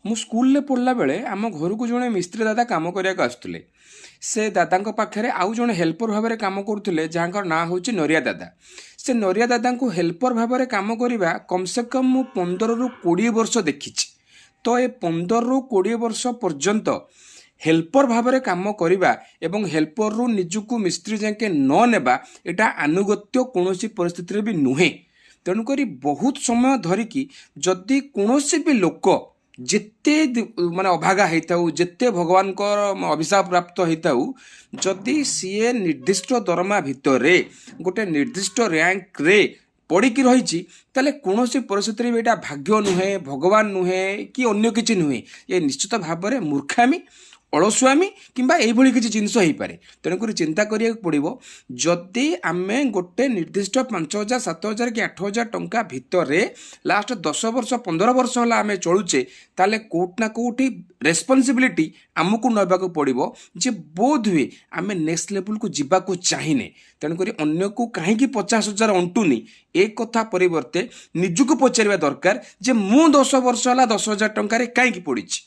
ମୁଁ ସ୍କୁଲରେ ପଢ଼ିଲା ବେଳେ ଆମ ଘରକୁ ଜଣେ ମିସ୍ତ୍ରୀ ଦାଦା କାମ କରିବାକୁ ଆସୁଥିଲେ। ସେ ଦାଦାଙ୍କ ପାଖରେ ଆଉ ଜଣେ ହେଲ୍ପର ଭାବରେ କାମ କରୁଥିଲେ, ଯାହାଙ୍କର ନାଁ ହେଉଛି ନରିଆ ଦାଦା। ସେ ନରିଆ ଦାଦାଙ୍କୁ ହେଲ୍ପର ଭାବରେ କାମ କରିବା କମ୍ ସେ କମ୍ ମୁଁ 15ରୁ 20 ବର୍ଷ ଦେଖିଛି। ତ ଏ 15ରୁ 20 ବର୍ଷ ପର୍ଯ୍ୟନ୍ତ ହେଲ୍ପର ଭାବରେ କାମ କରିବା ଏବଂ ହେଲ୍ପରରୁ ନିଜକୁ ମିସ୍ତ୍ରୀ ଯାକେ ନ ନେବା, ଏଇଟା ଆନୁଗତ୍ୟ କୌଣସି ପରିସ୍ଥିତିରେ ବି ନୁହେଁ। ତେଣୁକରି ବହୁତ ସମୟ ଧରିକି ଯଦି କୌଣସି ବି ଲୋକ ଯେତେ ମାନେ ଅଭାଗା ହେଇଥାଉ, ଯେତେ ଭଗବାନଙ୍କର ଅଭିଶାପ ପ୍ରାପ୍ତ ହେଇଥାଉ, ଯଦି ସିଏ ନିର୍ଦ୍ଦିଷ୍ଟ ଦରମା ଭିତରେ ଗୋଟେ ନିର୍ଦ୍ଦିଷ୍ଟ ର୍ୟାଙ୍କରେ ପଡ଼ିକି ରହିଛି, ତାହେଲେ କୌଣସି ପରିସ୍ଥିତିରେ ବି ଏଇଟା ଭାଗ୍ୟ ନୁହେଁ, ଭଗବାନ ନୁହେଁ, କି ଅନ୍ୟ କିଛି ନୁହେଁ। ଏ ନିଶ୍ଚିତ ଭାବରେ ମୂର୍ଖାମି, ଅଳସୁଆମୀ କିମ୍ବା ଏଇଭଳି କିଛି ଜିନିଷ ହେଇପାରେ। ତେଣୁକରି ଚିନ୍ତା କରିବାକୁ ପଡ଼ିବ, ଯଦି ଆମେ ଗୋଟେ ନିର୍ଦ୍ଦିଷ୍ଟ 5,000, 7,000 କି 8,000 ଟଙ୍କା ଭିତରେ ଲାଷ୍ଟ 10 ବର୍ଷ 15 ବର୍ଷ ହେଲା ଆମେ ଚଳୁଛେ, ତାହେଲେ କେଉଁଠି ନା କେଉଁଠି ରେସ୍ପନ୍ସିବିଲିଟି ଆମକୁ ନେବାକୁ ପଡ଼ିବ ଯେ ବୋଧ ହୁଏ ଆମେ ନେକ୍ସଟ ଲେଭେଲକୁ ଯିବାକୁ ଚାହିଁନେ। ତେଣୁକରି ଅନ୍ୟକୁ କାହିଁକି 50,000 ଅଣ୍ଟୁନି, ଏ କଥା ପରିବର୍ତ୍ତେ ନିଜକୁ ପଚାରିବା ଦରକାର ଯେ ମୁଁ 10 ବର୍ଷ ହେଲା 10,000 ଟଙ୍କାରେ କାହିଁକି ପଡ଼ିଛି।